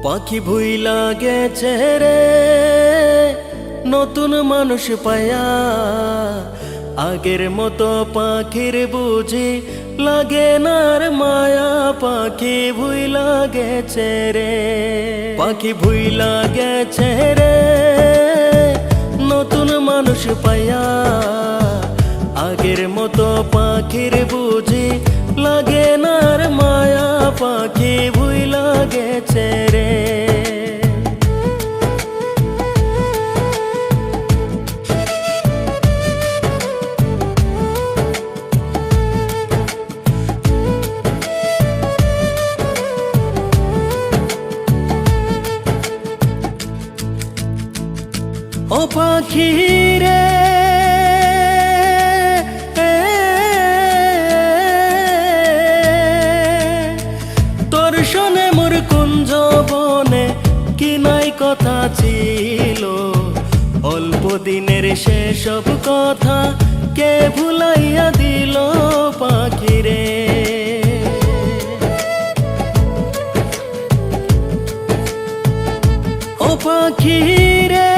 পাখি ভুইলা গেছে রে নতুন মানুষ পায়া, আগের মতো পাখির বুঝি লাগে না আর মায়া। পাখি ভুইলা গেছে রে, পাখি ভুইলা গেছে রে নতুন মানুষ পায়া, আগের মতো পাখির বুঝি লাগে না আর মায়া। পাখি ভুইলা গেছে রে। ও পাখি রে তোর শোনে মোর কুঞ্জ বনে কি নাই কথা ছিল, অল্প দিনের সেসব কথা কে ভুলাইয়া দিল। পাখি রে ও পাখি রে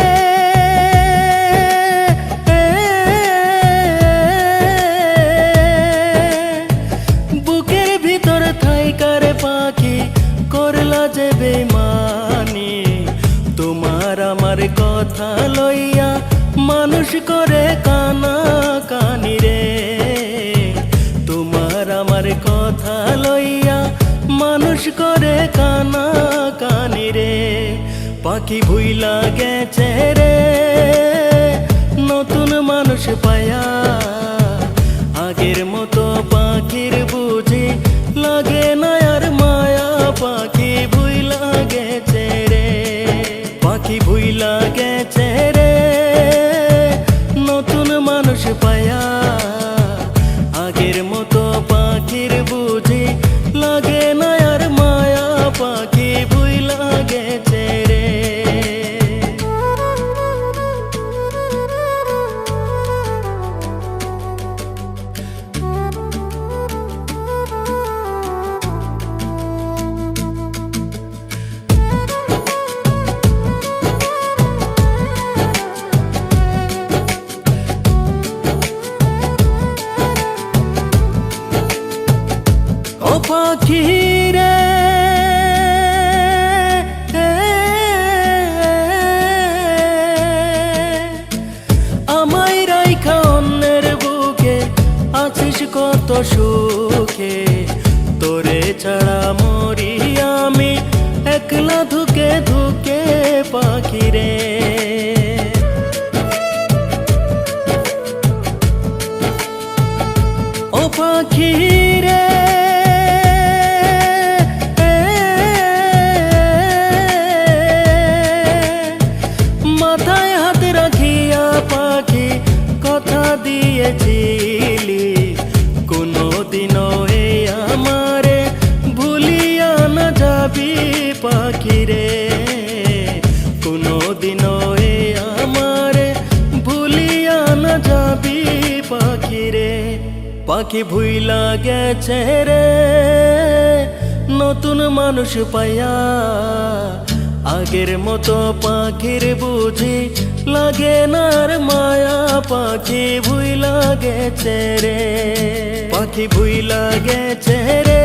বুকের ভিতর থাইকার পাখি করলা যে বেমানি, তোমার আমার কথা লইয়া মানুষ করে কানা কানি রে। তোমার আমার কথা লইয়া মানুষ করে কানা কানি রে। পাখি ভুইলা গেছে রে নতুন মানুষ পায়া, আগের মতো পাখির বুঝি লাগে না আর মায়া। পাখি ভুইলা গেছে রে, পাখি ভুইলা গেছে রে নতুন মানুষ পায়া, আগের মতো পাখির বুঝি লাগে না আর মায়া। পাখি ভুইলা গেছে রে। ও পাখি রে আমায় রাইখা অন্যের বুকে আছিস কত সুখে, তোরে ছাড়া মরি আমি একলা ধুকে ধুকে। পাখি রে ও পাখি রে মাথায় হাত রাখিয়া পাখি কথা দিয়েছিলি, কোনদিনও এই আমারে ভুলিয়া না যাবি। পাখি রে কোনদিনও এই আমারে ভুলিয়া না যাবি। পাখি রে পাখি ভুইলা গেছে রে নতুন মানুষ পায়া, আগের মতো পাখির বুঝি লাগে না আর মায়া। পাখি ভুইলা গেছে রে, পাখি ভুইলা গেছে রে।